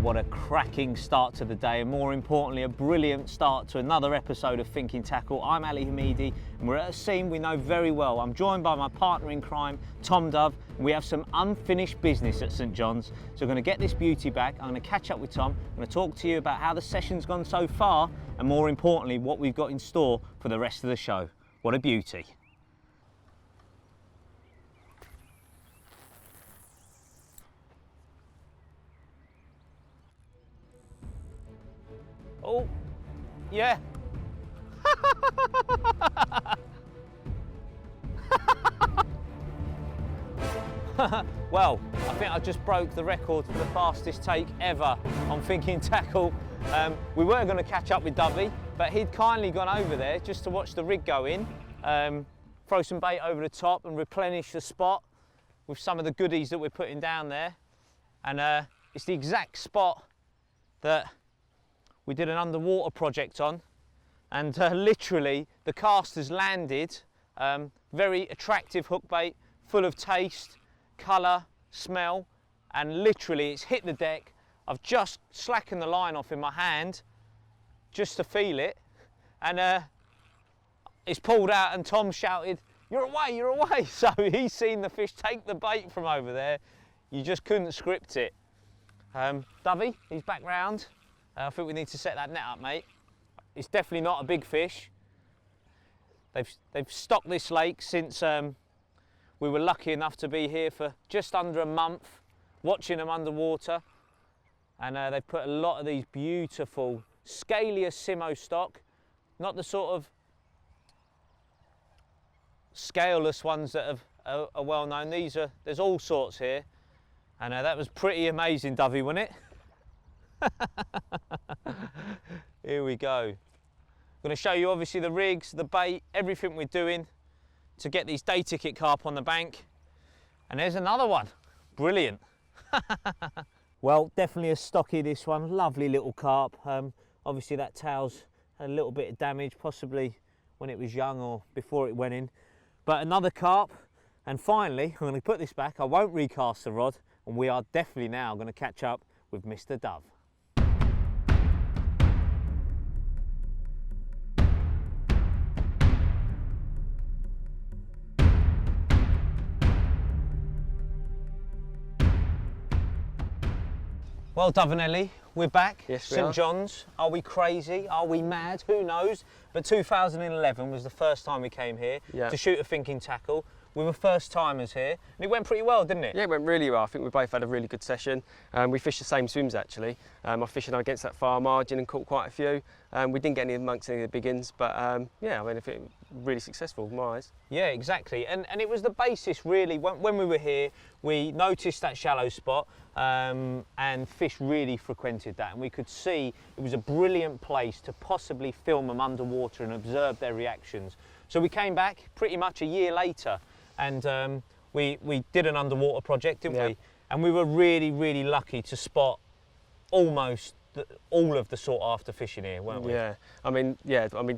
what a cracking start to the day, and more importantly, a brilliant start to another episode of Thinking Tackle. I'm Ali Hamidi, and we're at a scene we know very well. I'm joined by my partner in crime, Tom Dove, and we have some unfinished business at St John's. So we're going to get this beauty back. I'm going to catch up with Tom. I'm going to talk to you about how the session's gone so far, and more importantly, what we've got in store for the rest of the show. What a beauty. Oh, yeah. Well, I think I just broke the record for the fastest take ever on Thinking Tackle. We were going to catch up with Dovey, but he'd kindly gone over there just to watch the rig go in, throw some bait over the top and replenish the spot with some of the goodies that we're putting down there. And it's the exact spot that we did an underwater project on, and literally the cast has landed. Very attractive hook bait, full of taste, colour, smell, and literally it's hit the deck. I've just slackened the line off in my hand just to feel it, and it's pulled out and Tom shouted, "You're away, you're away." So he's seen the fish take the bait from over there. You just couldn't script it. Dovey, he's back round. I think we need to set that net up, mate. It's definitely not a big fish. They've stocked this lake since we were lucky enough to be here for just under a month, watching them underwater. And they've put a lot of these beautiful Scalia Simo stock, not the sort of scaleless ones that are well known. There's all sorts here. And that was pretty amazing, Dovey, wasn't it? Here we go. I'm going to show you obviously the rigs, the bait, everything we're doing to get these day ticket carp on the bank. And there's another one. Brilliant. Well, definitely a stocky, this one. Lovely little carp. Obviously that tail's had a little bit of damage, possibly when it was young or before it went in. But another carp. And finally, I'm going to put this back. I won't recast the rod, and we are definitely now going to catch up with Mr. Dove. Well, Dove and Ellie, we're back. Yes, we St are. John's. Are we crazy? Are we mad? Who knows? But 2011 was the first time we came here to shoot a Thinking Tackle. We were first timers here, and it went pretty well, didn't it? Yeah, it went really well. I think we both had a really good session. We fished the same swims actually. I fished against that far margin and caught quite a few. We didn't get any amongst any of the big uns, but yeah, I mean, I think really successful in my eyes. Yeah, exactly. And it was the basis really. When we were here, we noticed that shallow spot, and fish really frequented that, and we could see it was a brilliant place to possibly film them underwater and observe their reactions. So we came back pretty much a year later, and we did an underwater project, didn't we? And we were really, really lucky to spot almost all of the sought after fishing here, weren't we? Yeah, I mean,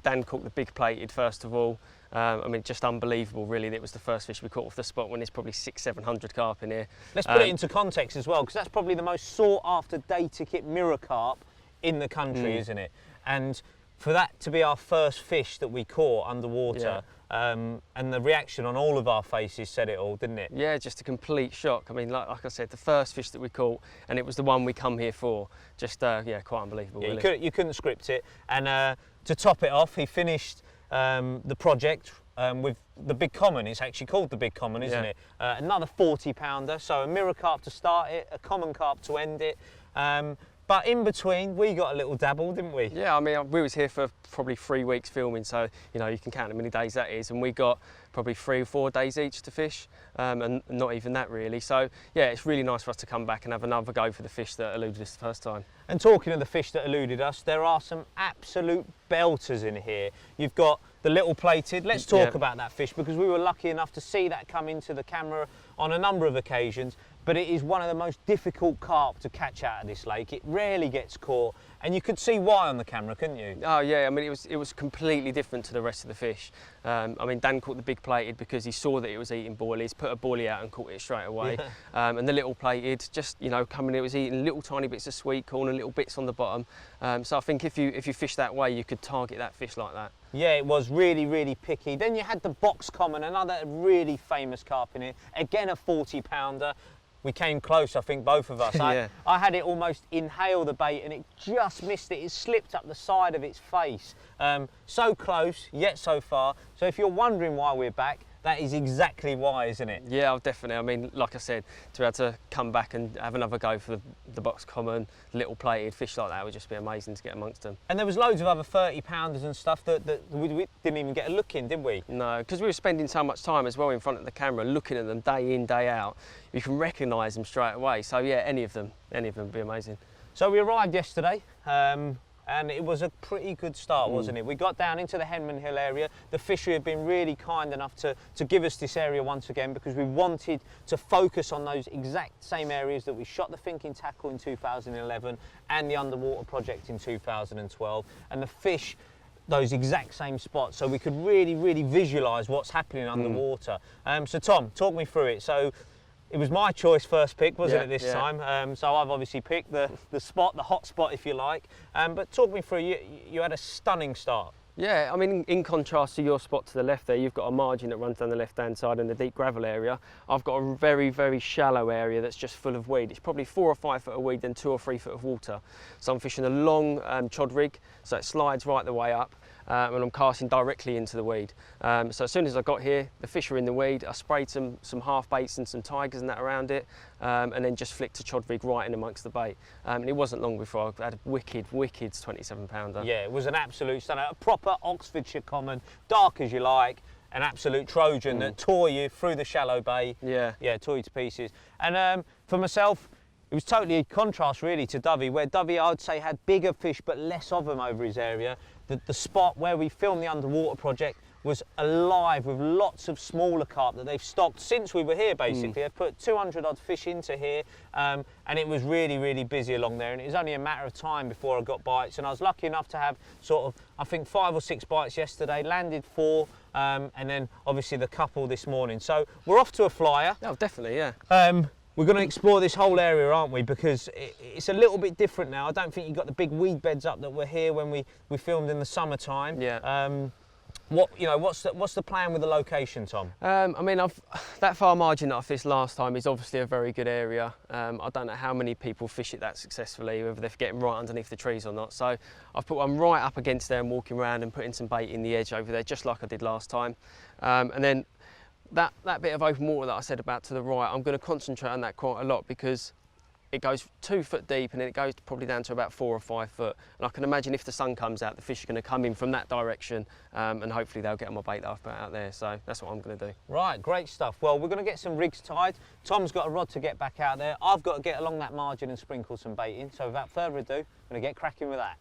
Dan caught the big plated first of all. I mean, just unbelievable really. It was the first fish we caught off the spot when there's probably 600-700 carp in here. Let's put it into context as well, because that's probably the most sought after day ticket mirror carp in the country, isn't it? And for that to be our first fish that we caught underwater, and the reaction on all of our faces said it all, didn't it? Yeah, just a complete shock. I mean, like I said, the first fish that we caught, and it was the one we come here for. Just, yeah, quite unbelievable, Yeah, really. you couldn't script it. And to top it off, he finished the project with the Big Common. It's actually called the Big Common, isn't it? Another 40-pounder, so a mirror carp to start it, a common carp to end it. But in between, we got a little dabble, didn't we? Yeah, I mean, we was here for probably 3 weeks filming, so, you know, you can count how many days that is, and we got probably 3 or 4 days each to fish, and not even that really. So, yeah, it's really nice for us to come back and have another go for the fish that eluded us the first time. And talking of the fish that eluded us, there are some absolute belters in here. You've got the little plated. Let's talk about that fish, because we were lucky enough to see that come into the camera on a number of occasions. But it is one of the most difficult carp to catch out of this lake. It rarely gets caught, And you could see why on the camera, couldn't you? Oh yeah, I mean it was completely different to the rest of the fish. I mean Dan caught the big plated because he saw that it was eating boilies, put a boilie out and caught it straight away. Yeah. And the little plated, just coming, it was eating little tiny bits of sweet corn and little bits on the bottom. So I think if you fish that way, you could target that fish like that. Yeah, it was really, really picky. Then you had the box common, another really famous carp in it. Again, a 40-pounder. We came close, I think, both of us. Yeah. I had it almost inhale the bait and it just missed it. It slipped up the side of its face. So close, yet so far. So if you're wondering why we're back, that is exactly why, isn't it? Yeah, definitely. I mean, like I said, to be able to come back and have another go for the box common, little plated fish like that would just be amazing to get amongst them. And there was loads of other 30-pounders and stuff that we didn't even get a look in, did we? No, because we were spending so much time as well in front of the camera, looking at them day in, day out. You can recognise them straight away. So yeah, any of them would be amazing. So we arrived yesterday. And it was a pretty good start, wasn't it? We got down into the Henman Hill area. The fishery had been really kind enough to give us this area once again because we wanted to focus on those exact same areas that we shot the thinking tackle in 2011 and the underwater project in 2012. And the fish those exact same spots so we could really, really visualise what's happening underwater. So Tom, talk me through it. So it was my choice first pick, wasn't it, this time? So I've obviously picked the spot, the hot spot, if you like. But talk me through, you had a stunning start. Yeah, I mean, in contrast to your spot to the left there, you've got a margin that runs down the left-hand side in the deep gravel area. I've got a very, very shallow area that's just full of weed. It's probably 4 or 5 foot of weed, then 2 or 3 foot of water. So I'm fishing a long chod rig, so it slides right the way up. And I'm casting directly into the weed. So as soon as I got here, the fish were in the weed. I sprayed some half baits and some tigers and that around it, and then just flicked a chod rig right in amongst the bait. And it wasn't long before I had a wicked 27-pounder. Yeah, it was an absolute stunner. A proper Oxfordshire common, dark as you like, an absolute Trojan that tore you through the shallow bay. Yeah, tore you to pieces. And for myself, it was totally a contrast really to Dovey, where Dovey I would say had bigger fish but less of them over his area. The spot where we filmed the underwater project was alive with lots of smaller carp that they've stocked since we were here basically. They've put 200 odd fish into here and it was really, really busy along there, and it was only a matter of time before I got bites, and I was lucky enough to have sort of, I think 5 or 6 bites yesterday, landed 4 and then obviously the couple this morning. So we're off to a flyer. Oh, definitely, yeah. We're going to explore this whole area, aren't we? Because it's a little bit different now. I don't think you've got the big weed beds up that were here when we filmed in the summertime. Yeah. What's the plan with the location, Tom? I mean, that far margin that I fished last time is obviously a very good area. I don't know how many people fish it that successfully, whether they're getting right underneath the trees or not. So I've put one right up against there and walking around and putting some bait in the edge over there, just like I did last time. And then that bit of open water that I said about to the right, I'm going to concentrate on that quite a lot because it goes 2 foot deep and then it goes probably down to about 4 or 5 foot. And I can imagine if the sun comes out, the fish are going to come in from that direction and hopefully they'll get on my bait that I've put out there. So that's what I'm going to do. Right, great stuff. Well, we're going to get some rigs tied. Tom's got a rod to get back out there. I've got to get along that margin and sprinkle some bait in. So without further ado, I'm going to get cracking with that.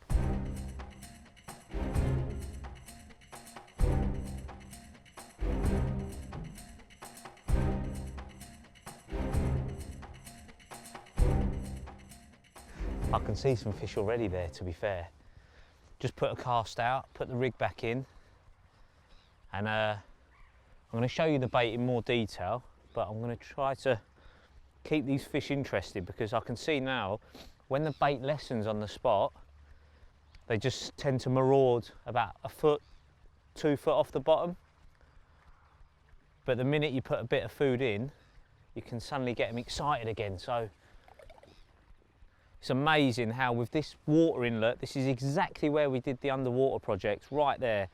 I can see some fish already there, to be fair. Just put a cast out, put the rig back in, and I'm going to show you the bait in more detail, but I'm going to try to keep these fish interested because I can see now when the bait lessens on the spot, they just tend to maraud about 1 foot, 2 foot off the bottom. But the minute you put a bit of food in, you can suddenly get them excited again. So it's amazing how with this water inlet, this is exactly where we did the underwater project, right there.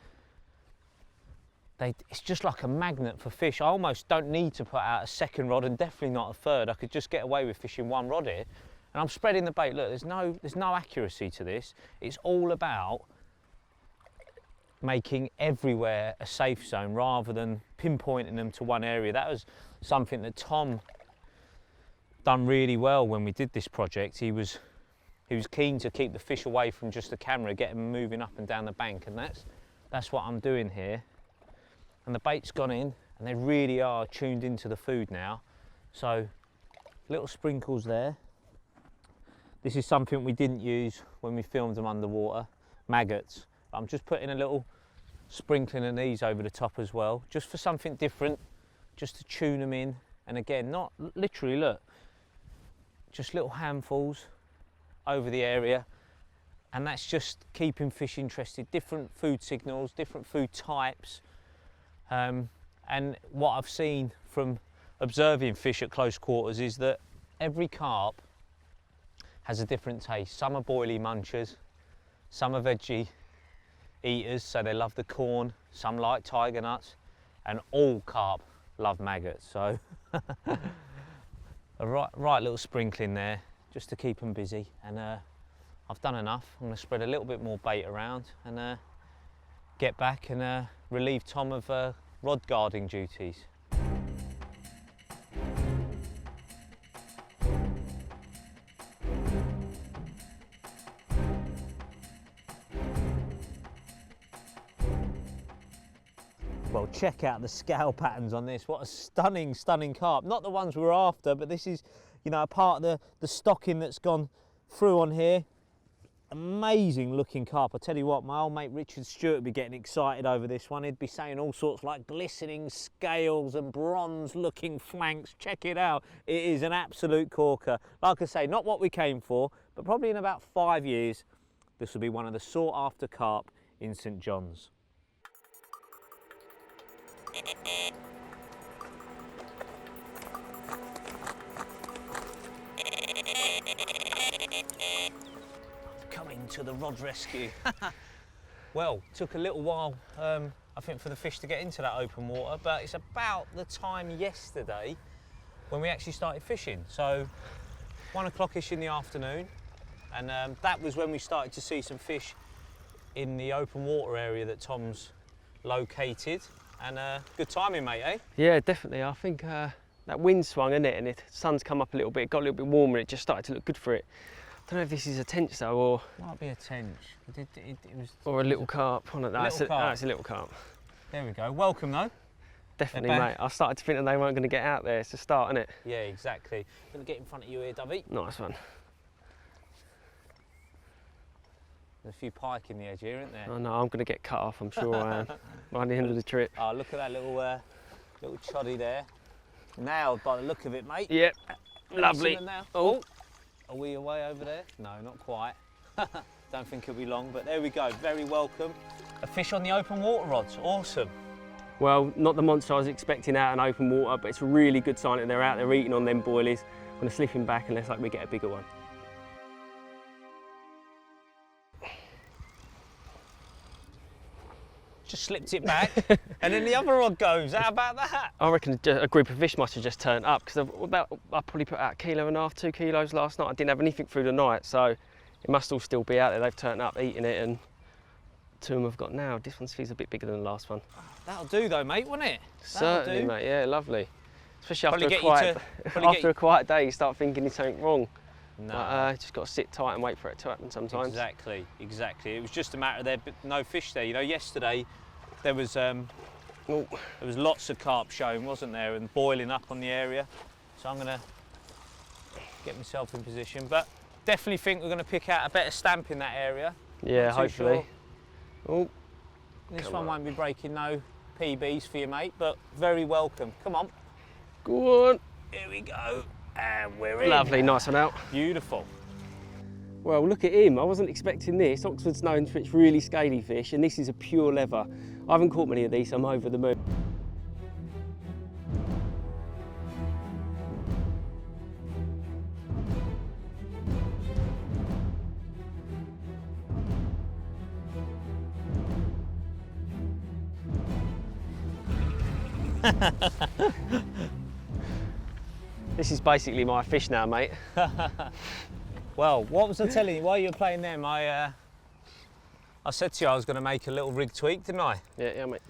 It's just like a magnet for fish. I almost don't need to put out a second rod and definitely not a third. I could just get away with fishing 1 rod here. And I'm spreading the bait. Look, there's no accuracy to this. It's all about making everywhere a safe zone rather than pinpointing them to one area. That was something that Tom done really well when we did this project. He was keen to keep the fish away from just the camera, get them moving up and down the bank, and that's what I'm doing here. And the bait's gone in and they really are tuned into the food now. So little sprinkles there. This is something we didn't use when we filmed them underwater, maggots. I'm just putting a little sprinkling of these over the top as well, just for something different, just to tune them in. And again, not literally, look, just little handfuls over the area. And that's just keeping fish interested, different food signals, different food types. And what I've seen from observing fish at close quarters is that every carp has a different taste. Some are boily munchers, some are veggie eaters, so they love the corn, some like tiger nuts, and all carp love maggots. So a right little sprinkling there, just to keep them busy. And I've done enough. I'm going to spread a little bit more bait around and get back and relieve Tom of rod guarding duties. Well, check out the scale patterns on this. What a stunning, stunning carp. Not the ones we were after, but this is, you know, a part of the stocking that's gone through on here. Amazing looking carp. I tell you what, my old mate Richard Stewart would be getting excited over this one. He'd be saying all sorts like glistening scales and bronze looking flanks. Check it out. It is an absolute corker. Like I say, not what we came for, but probably in about 5 years, this will be one of the sought after carp in St John's. Coming to the rod rescue. Well, took a little while, I think, for the fish to get into that open water, but it's about the time yesterday when we actually started fishing. So 1 o'clock-ish in the afternoon, and that was when we started to see some fish in the open water area that Tom's located. And good timing, mate, eh? Yeah, definitely. I think that wind swung, isn't it? And the sun's come up a little bit, it got a little bit warmer, and it just started to look good for it. I don't know if this is a tench though, or... Might be a tench. It was... Or a little carp. Oh, no, it's a little carp. There we go. Welcome, though. Definitely, mate. I started to think that they weren't going to get out there. It's a start, isn't it? Yeah, exactly. I'm going to get in front of you here, Dovey. Nice one. There's a few pike in the edge here, isn't there? Oh no, I'm going to get cut off, I'm sure I am, by the end of the trip. Oh, look at that little choddy there. Nailed by the look of it, mate. Yep, lovely. Oh, are we away over there? No, not quite. Don't think it'll be long, but there we go. Very welcome. A fish on the open water rods. Awesome. Well, not the monster I was expecting out in open water, but it's a really good sign that they're out there eating on them boilies. I'm going to slip him back unless we get a bigger one. Just slipped it back, and then the other rod goes. How about that? I reckon a group of fish must have just turned up, because I probably put out 1.5 kilos, 2 kilos last night. I didn't have anything through the night, so it must all still be out there. They've turned up, eating it, and 2 of them have got nailed. This one feels a bit bigger than the last one. That'll do though, mate, won't it? Certainly, mate, yeah, lovely. Especially after a quiet day, you start thinking there's something wrong. No. But just got to sit tight and wait for it to happen sometimes. Exactly, exactly. It was just a matter of there no fish there. You know, yesterday there was lots of carp showing, wasn't there, and boiling up on the area. So I'm going to get myself in position, but definitely think we're going to pick out a better stamp in that area. Yeah, hopefully. Sure. Oh, this one won't be breaking no PBs for you, mate, but very welcome. Come on. Go on. Here we go. And we're in. Lovely, nice one out. Beautiful. Well, look at him. I wasn't expecting this. Oxford's known for its really scaly fish, and this is a pure leather. I haven't caught many of these, so I'm over the moon. This is basically my fish now, mate. Well, what was I telling you while you were playing them? I said to you I was going to make a little rig tweak, didn't I? Yeah, mate.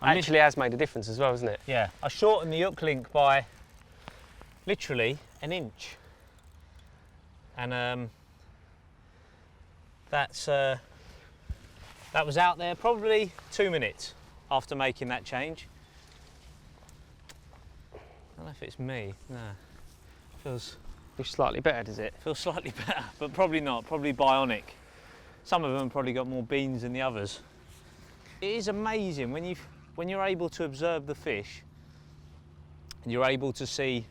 Actually has made a difference as well, hasn't it? Yeah, I shortened the hook link by literally an inch. And that was out there probably 2 minutes after making that change. I don't know if it's me, no. Feels Feels slightly better, does it? Feels slightly better, but probably not, probably bionic. Some of them probably got more beans than the others. It is amazing when you're able to observe the fish and you're able to see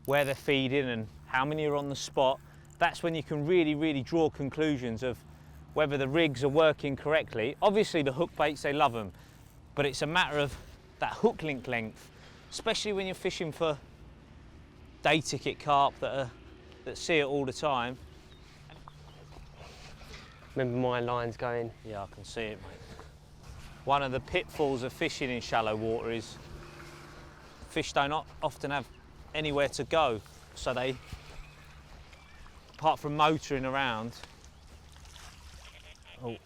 where they're feeding and how many are on the spot. That's when you can really draw conclusions of whether the rigs are working correctly. Obviously the hook baits, they love them, but it's a matter of that hook link length, especially when you're fishing for day ticket carp that see it all the time. Remember my lines going? Yeah, I can see it, mate. One of the pitfalls of fishing in shallow water is fish don't often have anywhere to go, so they, apart from motoring around. Oh,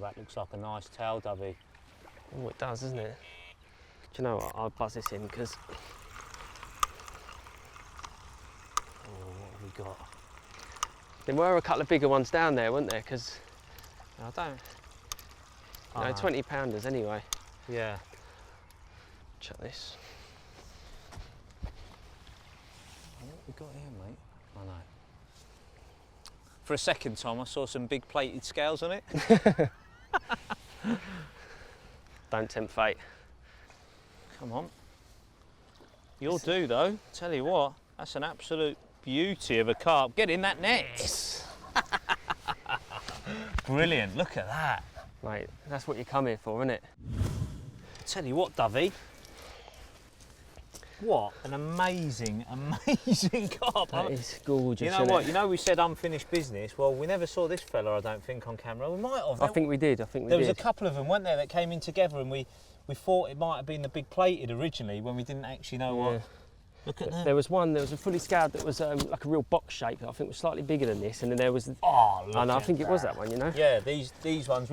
that looks like a nice tail, Dovey. Oh, it does, doesn't it? Do you know what? I'll buzz this in because. Oh, what have we got? There were a couple of bigger ones down there, weren't there? Because I don't. No, 20-pounders anyway. Yeah. Check this. What have we got here, mate? I know. For a second, Tom, I saw some big plated scales on it. Don't tempt fate. Come on. You'll do, though. Tell you what, that's an absolute beauty of a carp. Get in that net. Yes. Brilliant. Look at that. Mate, that's what you come here for, isn't it? Tell you what, Dovey. What an amazing carp. That is gorgeous. You know what? You know we said unfinished business. Well, we never saw this fella, I don't think, on camera. We might have. I think we did. There was a couple of them, weren't there, that came in together, and we thought it might have been the big plated originally when we didn't actually know what. Look at that. There was one. There was a fully scoured that was like a real box shape. I think was slightly bigger than this, and then there was. Oh, look I think it was that one. You know. Yeah, these ones.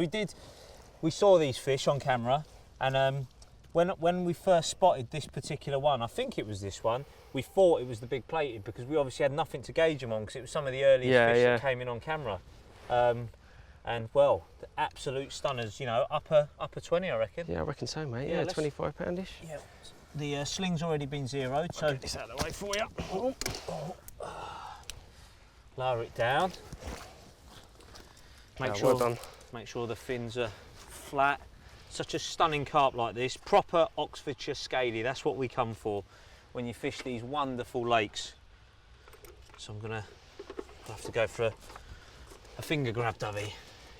We saw these fish on camera, and when we first spotted this particular one, I think it was this one. We thought it was the big plated because we obviously had nothing to gauge them on because it was some of the earliest fish that came in on camera. And well, the absolute stunners. You know, upper 20, I reckon. Yeah, I reckon so, mate. Yeah, 25-poundish. Yeah. The sling's already been zeroed, so get this out of the way for you. Lower it down. Make sure the fins are flat. Such a stunning carp like this, proper Oxfordshire scaly. That's what we come for when you fish these wonderful lakes. So I'm gonna have to go for a finger grab, Dovey.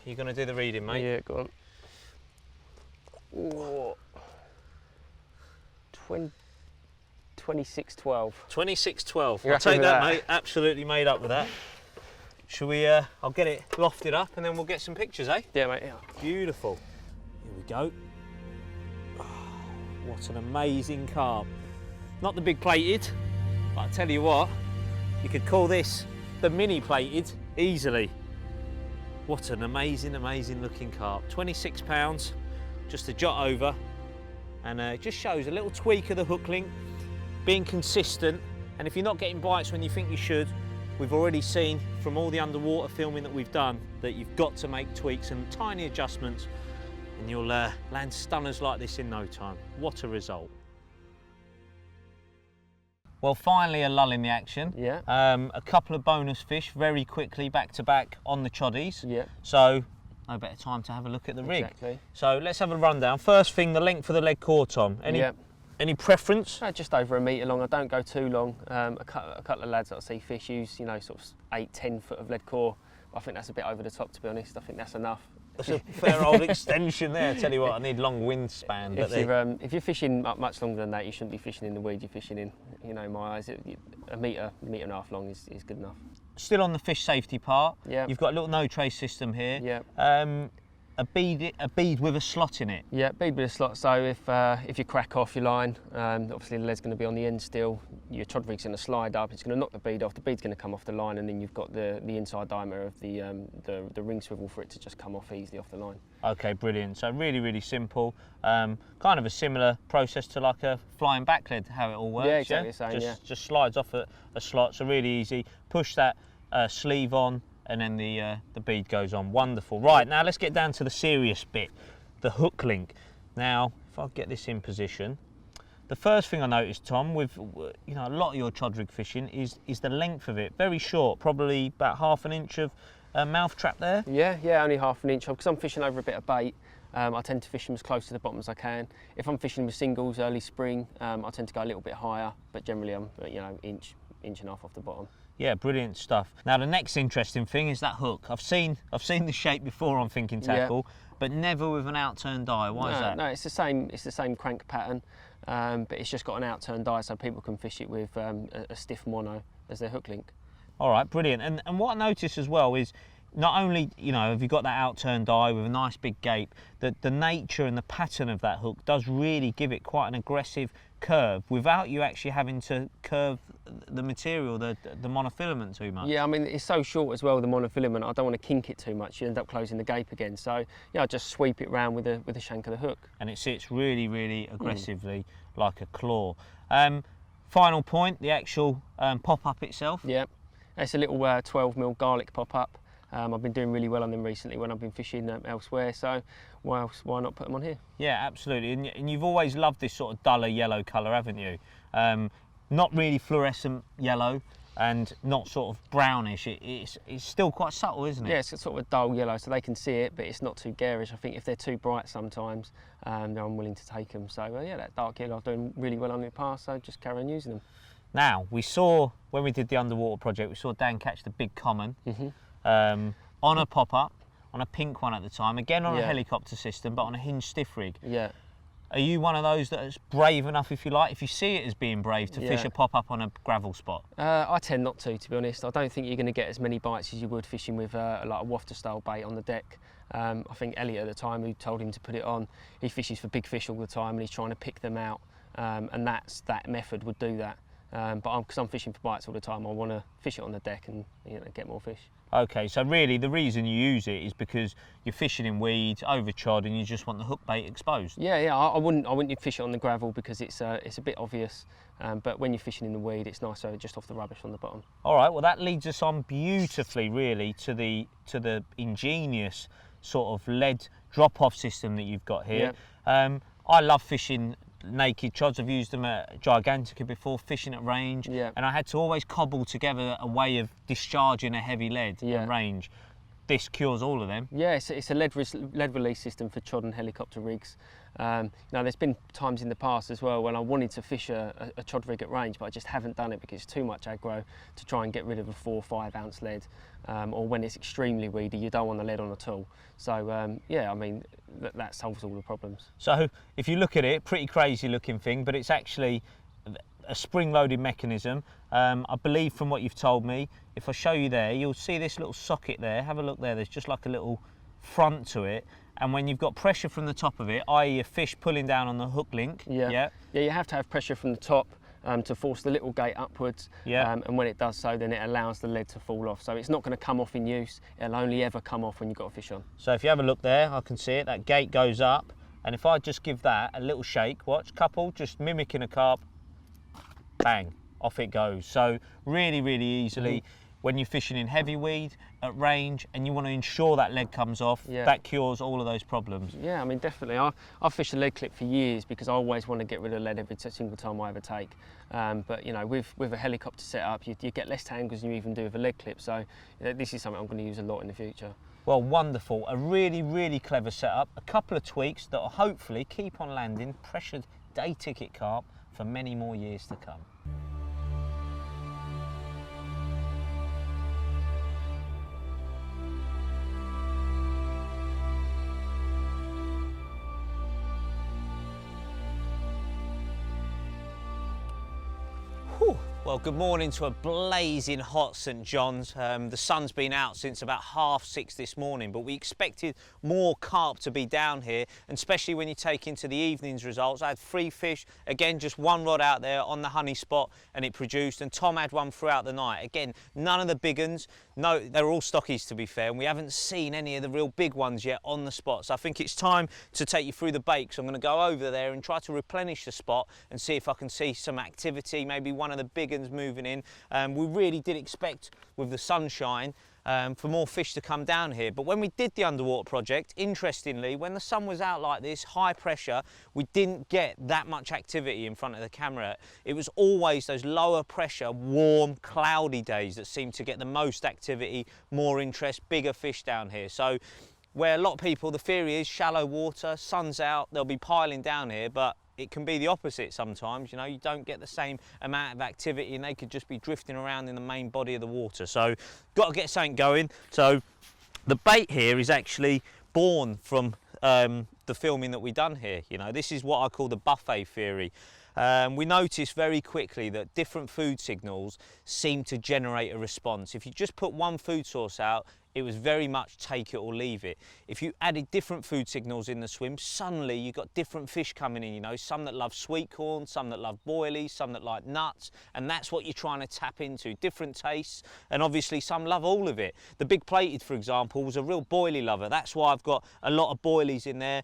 You gonna do the reading, mate? Yeah, go on. Ooh. 26.12. 26.12. I'll take that, mate. Absolutely made up with that. Shall we? I'll get it lofted up and then we'll get some pictures, eh? Yeah, mate. Yeah. Beautiful. Here we go. Oh, what an amazing carp. Not the big plated, but I tell you what, you could call this the mini plated easily. What an amazing looking carp. 26 pounds, just a jot over. And it just shows a little tweak of the hook link, being consistent. And if you're not getting bites when you think you should, we've already seen from all the underwater filming that we've done that you've got to make tweaks and tiny adjustments and you'll land stunners like this in no time. What a result. Well, finally a lull in the action. Yeah. A couple of bonus fish very quickly back to back on the choddies. Yeah. So no better time to have a look at the rig. Exactly. So let's have a rundown. First thing, the length of the lead core, Tom. Any preference? Just over a metre long. I don't go too long. A couple of lads that I see fish use, you know, sort of 8-10 foot of lead core. I think that's a bit over the top, to be honest. I think that's enough. That's a fair old extension there. I tell you what, I need long wingspan. If you're fishing much longer than that, you shouldn't be fishing in the weed you're fishing in. You know, in my eyes, a metre and a half long is good enough. Still on the fish safety part. Yeah. You've got a little no trace system here. Yeah. A bead with a slot in it. Yeah, bead with a slot. So if you crack off your line, obviously the lead's going to be on the end still. Your chod rig's going to slide up. It's going to knock the bead off. The bead's going to come off the line, and then you've got the inside diameter of the ring swivel for it to just come off easily off the line. Okay, brilliant. So really simple. Kind of a similar process to like a flying back lead, how it all works. Yeah, exactly the same. Just slides off a slot. So really easy. Push that sleeve on, and then the bead goes on. Wonderful. Right, now let's get down to the serious bit, the hook link. Now, if I get this in position, the first thing I noticed, Tom, with a lot of your chod rig fishing is the length of it. Very short, probably about half an inch of mouth trap there. Yeah, only half an inch. Because I'm fishing over a bit of bait, I tend to fish them as close to the bottom as I can. If I'm fishing with singles early spring, I tend to go a little bit higher, but generally I'm inch and a half off the bottom. Yeah, brilliant stuff. Now the next interesting thing is that hook. I've seen the shape before on Thinking Tackle, but never with an outturned eye. Why is that? No, it's the same crank pattern, but it's just got an outturned eye so people can fish it with a stiff mono as their hook link. All right, brilliant. And what I notice as well is not only have you got that outturned eye with a nice big gape, that the nature and the pattern of that hook does really give it quite an aggressive curve without you actually having to curve the material, the monofilament too much. Yeah, I mean it's so short as well, the monofilament. I don't want to kink it too much. You end up closing the gape again. So I just sweep it round with the shank of the hook. And it sits really, really aggressively like a claw. Final point, the actual pop-up itself. Yeah, it's a little 12mm garlic pop-up. I've been doing really well on them recently when I've been fishing elsewhere, so why not put them on here? Yeah, absolutely. And you've always loved this sort of duller yellow colour, haven't you? Not really fluorescent yellow and not sort of brownish. It's still quite subtle, isn't it? Yeah, it's sort of a dull yellow, so they can see it, but it's not too garish. I think if they're too bright sometimes, they're unwilling to take them. So yeah, that dark yellow I've done really well on in the past, so just carry on using them. Now, we saw, when we did the underwater project, we saw Dan catch the big common. On a pop-up, on a pink one at the time, again on a helicopter system, but on a hinge stiff rig. Yeah. Are you one of those that's brave enough, if you like, if you see it as being brave, to fish a pop-up on a gravel spot? I tend not to be honest. I don't think you're going to get as many bites as you would fishing with like a wafter style bait on the deck. I think Elliot at the time, who told him to put it on, he fishes for big fish all the time and he's trying to pick them out, and that method would do that. But because I'm fishing for bites all the time, I want to fish it on the deck and get more fish. Okay, so really the reason you use it is because you're fishing in weeds, over chod, and you just want the hook bait exposed. Yeah, I wouldn't fish it on the gravel because it's a bit obvious. But when you're fishing in the weed, it's nicer just off the rubbish on the bottom. All right, well that leads us on beautifully, really, to the ingenious sort of lead drop-off system that you've got here. Yeah. I love fishing naked chods. I've used them at Gigantica before, fishing at range, and I had to always cobble together a way of discharging a heavy lead at range. This cures all of them. Yeah, it's a lead release system for chod and helicopter rigs. Now there's been times in the past as well when I wanted to fish a chod rig at range, but I just haven't done it because it's too much aggro to try and get rid of a 4 or 5 ounce lead, or when it's extremely weedy you don't want the lead on at all. So yeah, I mean that solves all the problems. So if you look at it, pretty crazy looking thing, but it's actually a spring-loaded mechanism. I believe from what you've told me, if I show you there, you'll see this little socket there. Have a look there, there's just like a little front to it, and when you've got pressure from the top of it, i.e. a fish pulling down on the hook link, you have to have pressure from the top to force the little gate upwards, and when it does so, then it allows the lead to fall off. So it's not going to come off in use, it'll only ever come off when you've got a fish on. So if you have a look there, I can see it, that gate goes up, and if I just give that a little shake, watch, couple, just mimicking a carp, bang, off it goes. So really, really easily, when you're fishing in heavy weed at range and you want to ensure that lead comes off, that cures all of those problems. Yeah, I mean definitely. I've fished a lead clip for years because I always want to get rid of lead every single time I ever take. But with a helicopter setup, you get less tangles than you even do with a lead clip. So this is something I'm going to use a lot in the future. Well, wonderful. A really, really clever setup. A couple of tweaks that will hopefully keep on landing pressured day ticket carp for many more years to come. Well, good morning to a blazing hot St John's. The sun's been out since about 6:30 this morning, but we expected more carp to be down here, and especially when you take into the evening's results. I had 3 fish, again just 1 rod out there on the honey spot, and it produced, and Tom had 1 throughout the night. Again, none of the big uns, no, they're all stockies to be fair, and we haven't seen any of the real big ones yet on the spot. So I think it's time to take you through the bait. So I'm going to go over there and try to replenish the spot and see if I can see some activity, maybe one of the big uns moving in. We really did expect, with the sunshine, for more fish to come down here. But when we did the underwater project, interestingly, when the sun was out like this, high pressure, we didn't get that much activity in front of the camera. It was always those lower pressure, warm, cloudy days that seemed to get the most activity, more interest, bigger fish down here. So where a lot of people, the theory is shallow water, sun's out, they'll be piling down here, but it can be the opposite sometimes. You know, you don't get the same amount of activity and they could just be drifting around in the main body of the water. So got to get something going. So the bait here is actually born from the filming that we done here. You know, this is what I call the buffet theory. We noticed very quickly that different food signals seem to generate a response. If you just put one food source out, it was very much take it or leave it. If you added different food signals in the swim, suddenly you got different fish coming in, you know, some that love sweet corn, some that love boilies, some that like nuts, and that's what you're trying to tap into, different tastes, and obviously some love all of it. The big plated, for example, was a real boilie lover. That's why I've got a lot of boilies in there.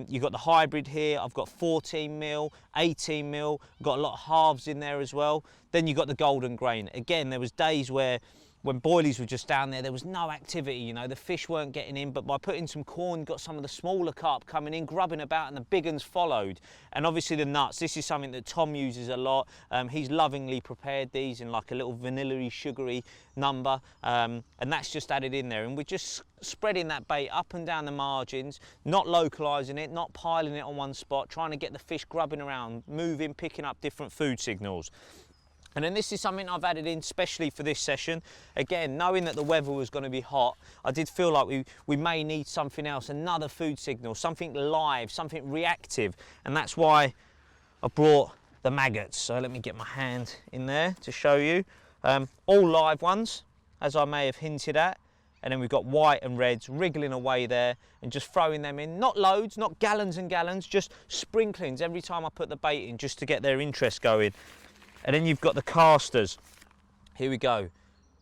You've got the hybrid here, I've got 14 mil, 18 mil, got a lot of halves in there as well. Then you've got the golden grain. Again, there was days where when boilies were just down there, there was no activity, you know, the fish weren't getting in, but by putting some corn, got some of the smaller carp coming in, grubbing about, and the big uns followed. And obviously the nuts, this is something that Tom uses a lot. He's lovingly prepared these in like a little vanilla-y, sugary number, and that's just added in there. And we're just spreading that bait up and down the margins, not localising it, not piling it on one spot, trying to get the fish grubbing around, moving, picking up different food signals. And then this is something I've added in specially for this session. Again, knowing that the weather was going to be hot, I did feel like we may need something else, another food signal, something live, something reactive. And that's why I brought the maggots. So let me get my hand in there to show you. All live ones, as I may have hinted at. And then we've got white and reds wriggling away there and just throwing them in. Not loads, not gallons and gallons, just sprinklings every time I put the bait in just to get their interest going. And then you've got the casters. Here we go.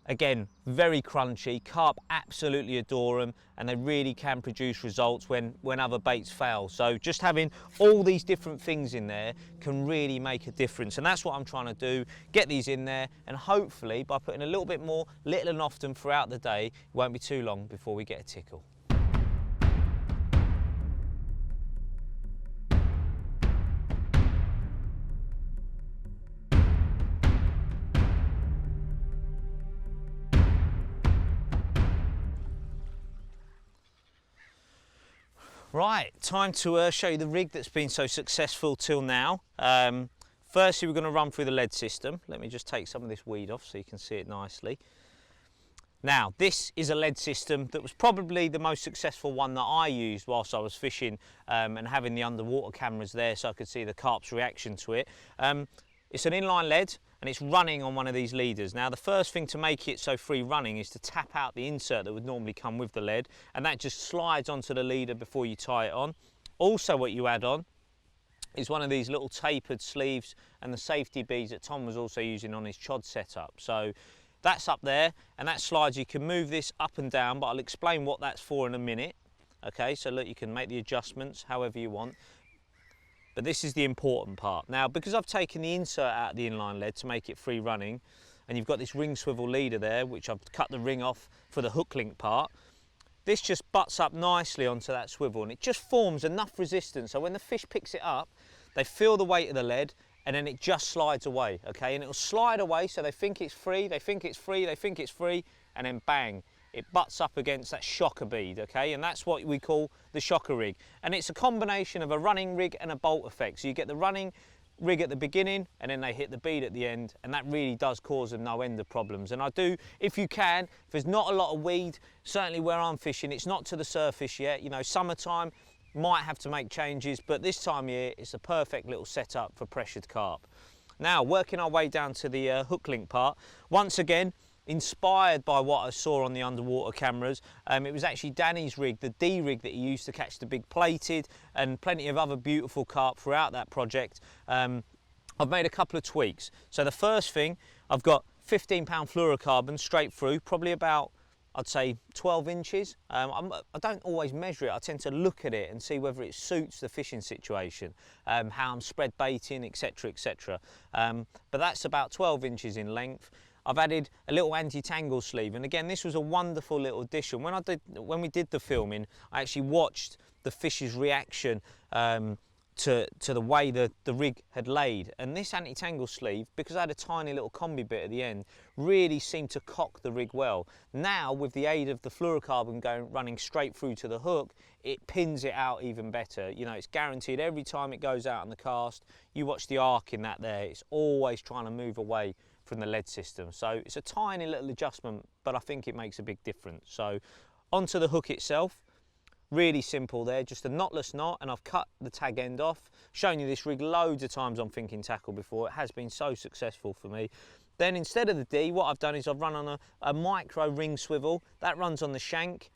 Again, very crunchy. Carp absolutely adore them, and they really can produce results when other baits fail. So just having all these different things in there can really make a difference. And that's what I'm trying to do, get these in there, and hopefully by putting a little bit more, little and often throughout the day, it won't be too long before we get a tickle. Right, time to show you the rig that's been so successful till now. Firstly, we're going to run through the lead system. Let me just take some of this weed off so you can see it nicely. Now, this is a lead system that was probably the most successful one that I used whilst I was fishing and having the underwater cameras there so I could see the carp's reaction to it. It's an inline lead and it's running on one of these leaders. Now the first thing to make it so free running is to tap out the insert that would normally come with the lead, and that just slides onto the leader before you tie it on. Also what you add on is one of these little tapered sleeves and the safety beads that Tom was also using on his Chod setup. So that's up there and that slides. You can move this up and down, but I'll explain what that's for in a minute. Okay, so look, you can make the adjustments however you want. But this is the important part. Now, because I've taken the insert out of the inline lead to make it free running, and you've got this ring swivel leader there, which I've cut the ring off for the hook link part, this just butts up nicely onto that swivel and it just forms enough resistance so when the fish picks it up, they feel the weight of the lead and then it just slides away, okay? And it'll slide away so they think it's free, they think it's free, they think it's free, and then bang, it butts up against that shocker bead, okay? And that's what we call the shocker rig. And it's a combination of a running rig and a bolt effect. So you get the running rig at the beginning and then they hit the bead at the end, and that really does cause them no end of problems. And I do, if you can, if there's not a lot of weed, certainly where I'm fishing, it's not to the surface yet, you know, summertime, might have to make changes, but this time of year, it's a perfect little setup for pressured carp. Now, working our way down to the hook link part, once again, inspired by what I saw on the underwater cameras. It was actually Danny's rig, the D rig that he used to catch the big plated and plenty of other beautiful carp throughout that project. I've made a couple of tweaks. So the first thing, I've got 15-pound fluorocarbon straight through, probably about, I'd say 12 inches. I don't always measure it, I tend to look at it and see whether it suits the fishing situation, how I'm spread baiting, etc, etc. But that's about 12 inches in length. I've added a little anti-tangle sleeve, and again, this was a wonderful little addition. When we did the filming, I actually watched the fish's reaction to the way the rig had laid, and this anti-tangle sleeve, because I had a tiny little combi bit at the end, really seemed to cock the rig well. Now, with the aid of the fluorocarbon running straight through to the hook, it pins it out even better. You know, it's guaranteed every time it goes out on the cast. You watch the arc in that there, it's always trying to move away from the lead system. So it's a tiny little adjustment, but I think it makes a big difference. So onto the hook itself. Really simple there, just a knotless knot, and I've cut the tag end off. Shown you this rig loads of times on Thinking Tackle before. It has been so successful for me. Then instead of the D, what I've done is I've run on a micro ring swivel. That runs on the shank,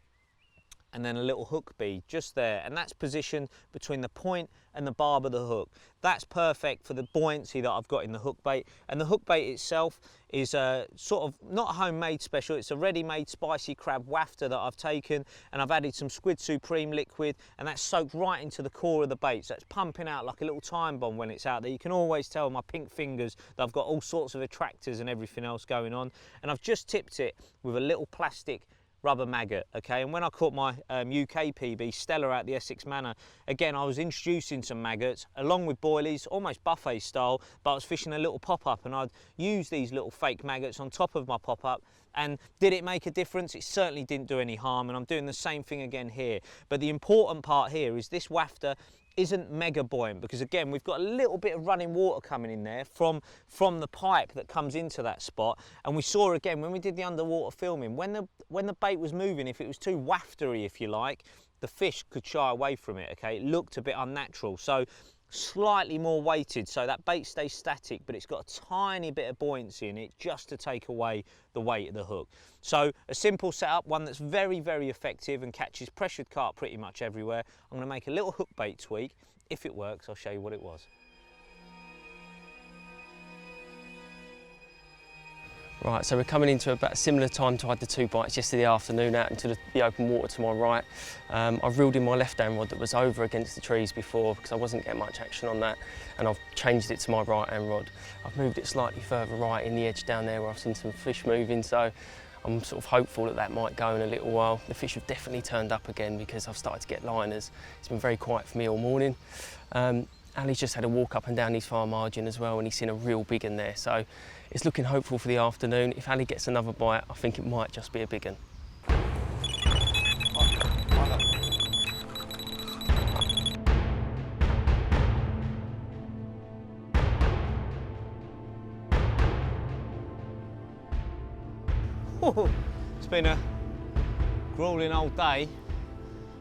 and then a little hook bead just there, and that's positioned between the point and the barb of the hook. That's perfect for the buoyancy that I've got in the hook bait, and the hook bait itself is a sort of not a homemade special, it's a ready-made spicy crab wafter that I've taken, and I've added some Squid Supreme liquid, and that's soaked right into the core of the bait, so it's pumping out like a little time bomb when it's out there. You can always tell my pink fingers that I've got all sorts of attractors and everything else going on, and I've just tipped it with a little plastic rubber maggot, okay? And when I caught my UK PB, Stella at the Essex Manor, again, I was introducing some maggots along with boilies, almost buffet style, but I was fishing a little pop-up, and I'd use these little fake maggots on top of my pop-up. And did it make a difference? It certainly didn't do any harm, and I'm doing the same thing again here. But the important part here is this wafter isn't mega buoyant, because again, we've got a little bit of running water coming in there from the pipe that comes into that spot. And we saw again when we did the underwater filming, when the bait was moving, if it was too waftery, if you like, the fish could shy away from it, okay? It looked a bit unnatural. So slightly more weighted, so that bait stays static, but it's got a tiny bit of buoyancy in it just to take away the weight of the hook. So a simple setup, one that's very, very effective and catches pressured carp pretty much everywhere. I'm going to make a little hook bait tweak. If it works, I'll show you what it was. Right, so we're coming into about a similar time to I had the 2 bites yesterday afternoon out into the open water to my right. I've reeled in my left-hand rod that was over against the trees before because I wasn't getting much action on that, and I've changed it to my right-hand rod. I've moved it slightly further right in the edge down there where I've seen some fish moving, so I'm sort of hopeful that that might go in a little while. The fish have definitely turned up again because I've started to get liners. It's been very quiet for me all morning. Ali's just had a walk up and down his far margin as well, and he's seen a real big one there. So it's looking hopeful for the afternoon. If Ali gets another bite, I think it might just be a big one. It's been a grueling old day,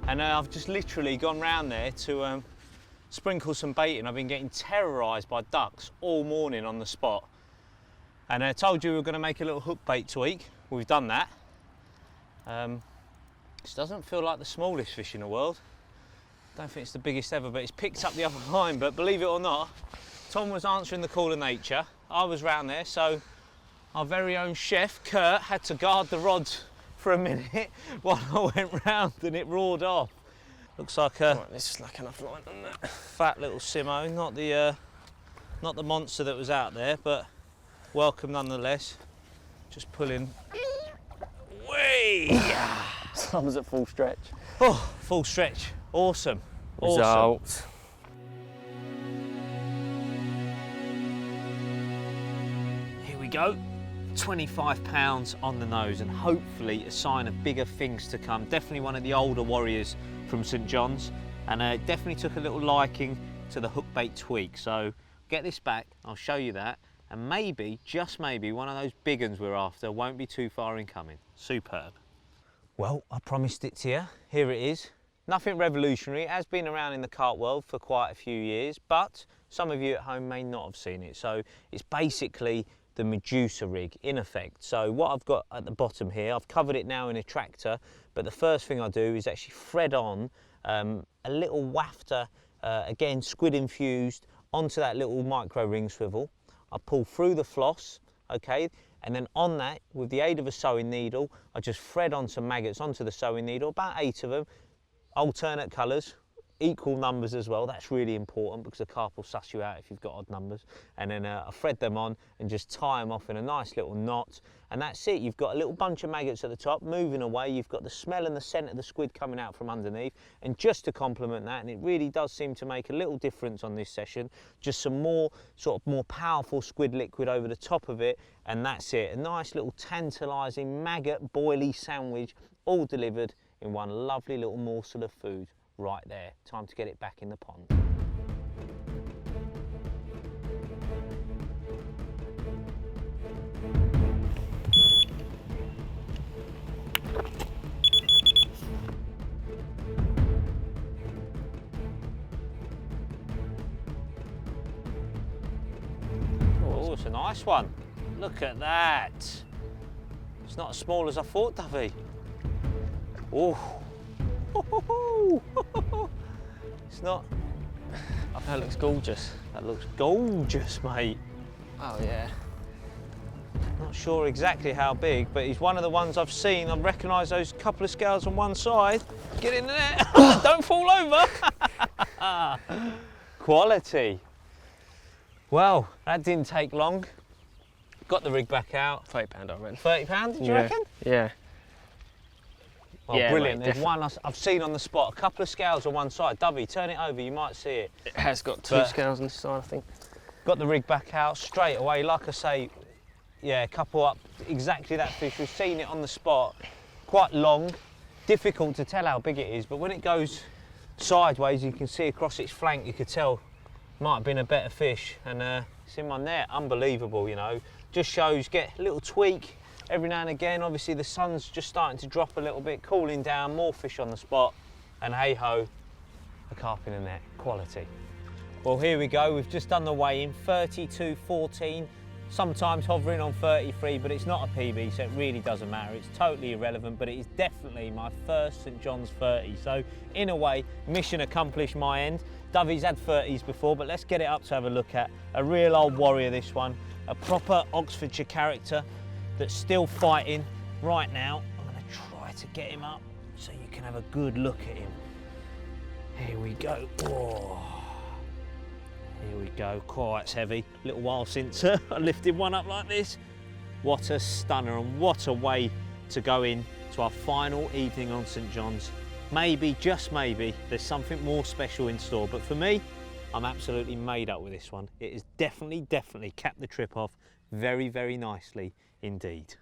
and I've just literally gone round there to sprinkle some bait in. I've been getting terrorised by ducks all morning on the spot, and I told you we were going to make a little hook bait tweak. We've done that. This doesn't feel like the smallest fish in the world. Don't think it's the biggest ever, but it's picked up the other line. But believe it or not, Tom was answering the call of nature. I was round there, so our very own chef, Kurt, had to guard the rods for a minute while I went round and it roared off. Looks like a Right, this is like enough line on that. fat little Simo, not the monster that was out there, but welcome nonetheless. Just pulling. Whee! Summer's at full stretch. Oh, full stretch. Awesome. Awesome. Results. Here we go. 25 pounds on the nose, and hopefully a sign of bigger things to come. Definitely one of the older warriors from St John's, and definitely took a little liking to the hook bait tweak. So get this back, I'll show you that, and maybe, just maybe, one of those big ones we're after won't be too far in coming. Superb. Well, I promised it to you. Here it is. Nothing revolutionary. It has been around in the carp world for quite a few years, but some of you at home may not have seen it. So it's basically the Medusa rig in effect. So what I've got at the bottom here, I've covered it now in a tractor, but the first thing I do is actually thread on a little wafter, again squid infused, onto that little micro ring swivel. I pull through the floss, okay, and then on that, with the aid of a sewing needle, I just thread on some maggots onto the sewing needle, about 8 of them, alternate colours. equal numbers as well. That's really important because the carp will suss you out if you've got odd numbers. And then I thread them on and just tie them off in a nice little knot. And that's it. You've got a little bunch of maggots at the top moving away. You've got the smell and the scent of the squid coming out from underneath. And just to complement that, and it really does seem to make a little difference on this session, just some more more powerful squid liquid over the top of it. And that's it. A nice little tantalising maggot boily sandwich, all delivered in one lovely little morsel of food right there. Time to get it back in the pond. Oh, it's a nice one. Look at that. It's not as small as I thought, Dovey. Oh. It's not. That looks gorgeous. That looks gorgeous, mate. Oh yeah. Not sure exactly how big, but he's one of the ones I've seen. I recognise those couple of scales on one side. Get in there. Don't fall over. Quality. Well, that didn't take long. Got the rig back out. £30, I reckon. £30, did you reckon? Yeah. Oh, yeah, brilliant. Mate, there's one I've seen on the spot. A couple of scales on one side. Dovey, turn it over, you might see it. It has got two scales on this side, I think. Got the rig back out straight away. Like I say, yeah, couple up, exactly that fish. We've seen it on the spot. Quite long, difficult to tell how big it is, but when it goes sideways, you can see across its flank, you could tell might have been a better fish. And it's in my net, unbelievable, you know. Just shows, get a little tweak every now and again. Obviously the sun's just starting to drop a little bit, cooling down, more fish on the spot, and hey ho, a carp in the net, quality. Well, here we go, we've just done the weigh-in, 32.14, sometimes hovering on 33, but it's not a PB, so it really doesn't matter. It's totally irrelevant, but it is definitely my first St John's 30. So in a way, mission accomplished my end. Dovey's had 30s before, but let's get it up to have a look at. A real old warrior, this one, a proper Oxfordshire character that's still fighting right now. I'm going to try to get him up so you can have a good look at him. Here we go. Oh. Here we go. Quite heavy. A little while since I lifted one up like this. What a stunner, and what a way to go in to our final evening on St John's. Maybe, just maybe, there's something more special in store, but for me, I'm absolutely made up with this one. It has definitely capped the trip off very, very nicely indeed.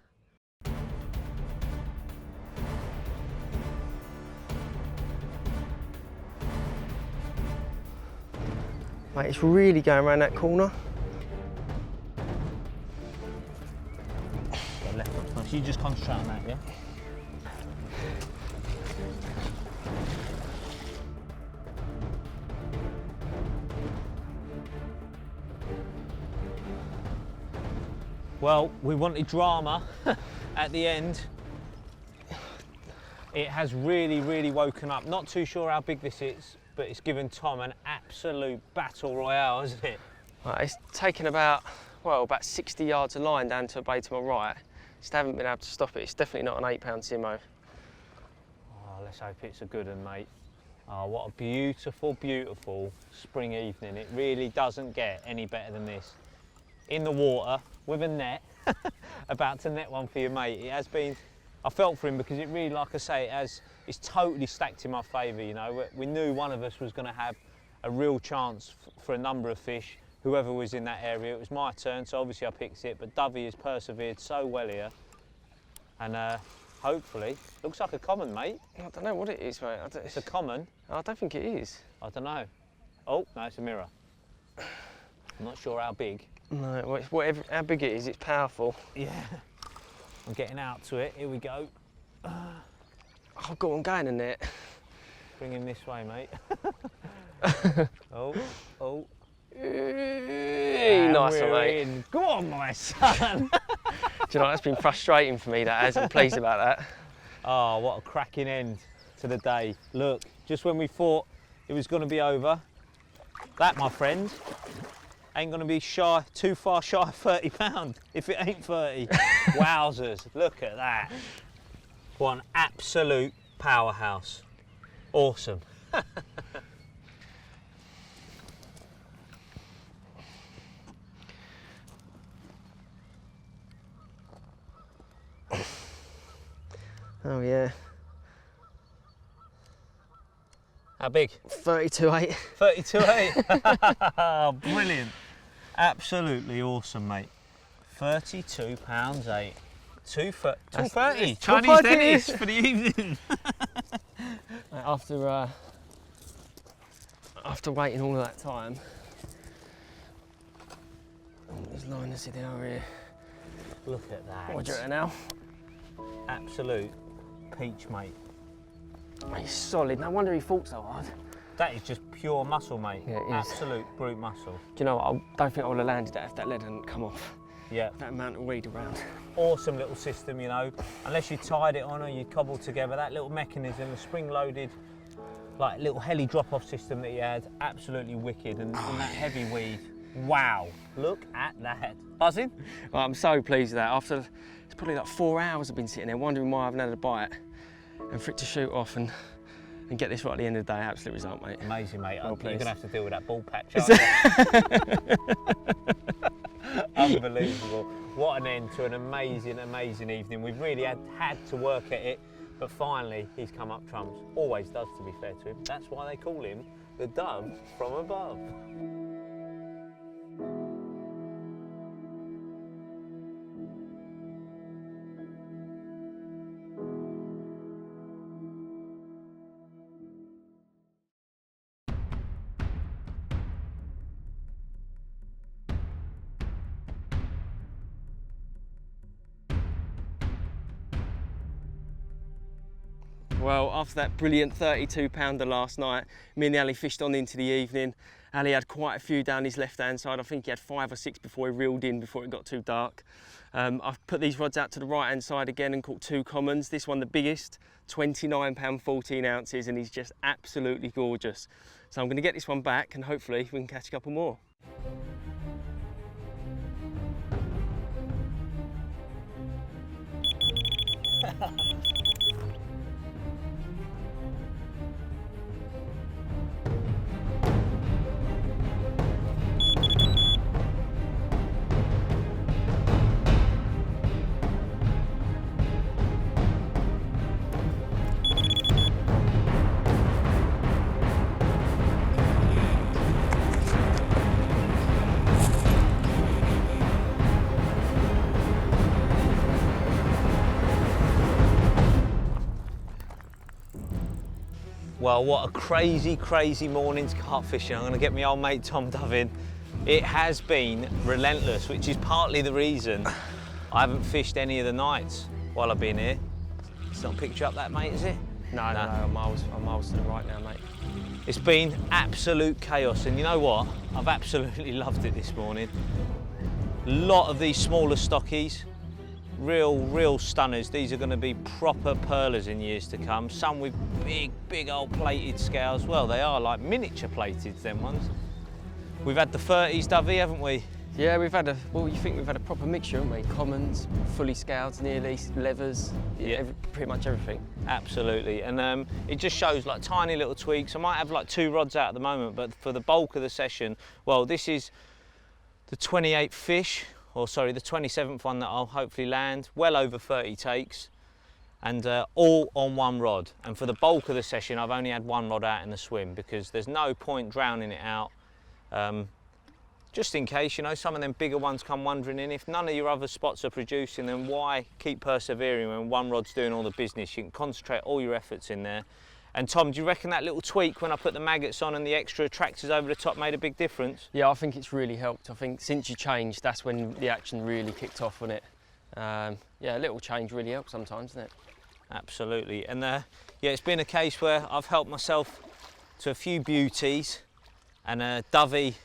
Mate, it's really going around that corner. Go left foot first. You just concentrate on that, yeah? Well, we wanted drama at the end. It has really woken up. Not too sure how big this is, but it's given Tom an absolute battle royale, hasn't it? Right, it's taken about 60 yards of line down to a bay to my right. Just haven't been able to stop it. It's definitely not an 8-pound Simo. Oh, let's hope it's a good one, mate. Oh, what a beautiful spring evening. It really doesn't get any better than this. In the water, with a net, about to net one for your mate. It has been, I felt for him because it really, like I say, it's totally stacked in my favour, you know. We knew one of us was going to have a real chance for a number of fish, whoever was in that area. It was my turn, so obviously I picked it, but Dovey has persevered so well here. And hopefully, looks like a common, mate. I don't know what it is, mate. It's a common. I don't think it is. I don't know. Oh, no, it's a mirror. I'm not sure how big. No, whatever, how big it is, it's powerful. Yeah. I'm getting out to it. Here we go. I've got one going in there. Bring him this way, mate. Oh. Nice one, mate. In. Go on, my son. Do you know, that's been frustrating for me, that has. I'm pleased about that. Oh, what a cracking end to the day. Look, just when we thought it was going to be over, that, my friend, ain't going to be too far shy of £30 if it ain't 30. Wowzers, look at that. What an absolute powerhouse. Awesome. Oh yeah. How big? 32.8. 32.8. Brilliant. Absolutely awesome, mate. 32 pounds 8. 230. Chinese dentist for the evening. After waiting all of that time, there's lioness in our here. Look at that. What do you reckon now? Absolute peach, mate. He's solid. No wonder he fought so hard. That is just pure muscle, mate. Yeah, it is. Absolute brute muscle. Do you know what? I don't think I would have landed that if that lead hadn't come off. Yeah. That amount of weed around. Awesome little system, you know. Unless you tied it on or you cobbled together, that little mechanism, the spring-loaded, like little heli drop-off system that you had, absolutely wicked. And that heavy weed, wow. Look at that. Buzzing? Well, I'm so pleased with that. After, it's probably like 4 hours I've been sitting there wondering why I haven't had a bite. And for it to shoot off and get this right at the end of the day, absolute result, mate. Amazing, mate. Well, You're going to have to deal with that ball patch, aren't you? Unbelievable. What an end to an amazing, amazing evening. We've really had to work at it, but finally he's come up trumps. Always does, to be fair to him. That's why they call him the Dove from above. Well, after that brilliant 32 pounder last night, me and Ali fished on into the evening. Ali had quite a few down his left-hand side. I think he had 5 or 6 before he reeled in before it got too dark. I've put these rods out to the right-hand side again and caught 2 commons. This one, the biggest, 29 pound 14 ounces, and he's just absolutely gorgeous. So I'm going to get this one back and hopefully we can catch a couple more. Well, what a crazy, crazy morning to carp fishing. I'm going to get my old mate Tom Dove in. It has been relentless, which is partly the reason I haven't fished any of the nights while I've been here. It's not picture up that, mate, is it? No, I'm miles to the right now, mate. It's been absolute chaos, and you know what? I've absolutely loved it this morning. A lot of these smaller stockies, real stunners. These are going to be proper pearlers in years to come. Some with big old plated scales. Well, they are like miniature plated, them ones. We've had the 30s, Dovey, haven't we? Yeah, we've had a proper mixture, haven't we? Commons, fully scouts, nearly, levers, Yeah. Pretty much everything. Absolutely, and it just shows like tiny little tweaks. I might have like 2 rods out at the moment, but for the bulk of the session, well, this is the 28th fish, or sorry, the 27th one that I'll hopefully land, well over 30 takes, and all on 1 rod. And for the bulk of the session, I've only had 1 rod out in the swim because there's no point drowning it out. Just in case, you know, some of them bigger ones come wandering in. If none of your other spots are producing, then why keep persevering when 1 rod's doing all the business? You can concentrate all your efforts in there. And Tom, do you reckon that little tweak when I put the maggots on and the extra attractors over the top made a big difference? Yeah, I think it's really helped. I think since you changed, that's when the action really kicked off on it. Yeah, a little change really helps sometimes, doesn't it? Absolutely. And yeah, it's been a case where I've helped myself to a few beauties, and Dovey,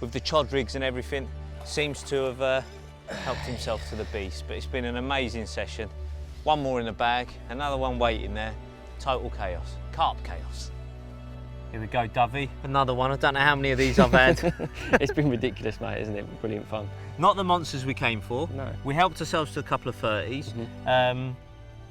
with the Chod rigs and everything, seems to have helped himself to the beast. But it's been an amazing session. 1 more in the bag, another one waiting there. Total chaos. Carp chaos. Here we go, Dovey. Another one. I don't know how many of these I've had. It's been ridiculous, mate, isn't it? Brilliant fun. Not the monsters we came for. No. We helped ourselves to a couple of 30s.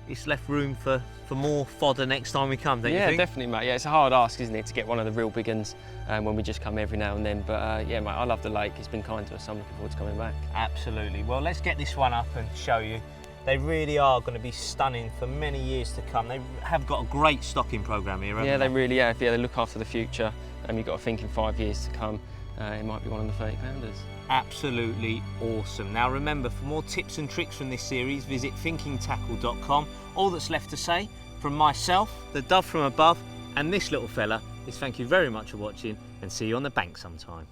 It's left room for more fodder next time we come, don't you think? Yeah, definitely, mate. Yeah, it's a hard ask, isn't it, to get one of the real big uns when we just come every now and then. But yeah, mate, I love the lake. It's been kind to us. I'm looking forward to coming back. Absolutely. Well, let's get this one up and show you. They really are going to be stunning for many years to come. They have got a great stocking programme here, haven't Yeah, they really have. Yeah, they look after the future. You've got to think in 5 years to come, it might be one of the 30 pounders. Absolutely awesome. Now remember, for more tips and tricks from this series, visit thinkingtackle.com. All that's left to say from myself, the dove from above, and this little fella is thank you very much for watching, and see you on the bank sometime.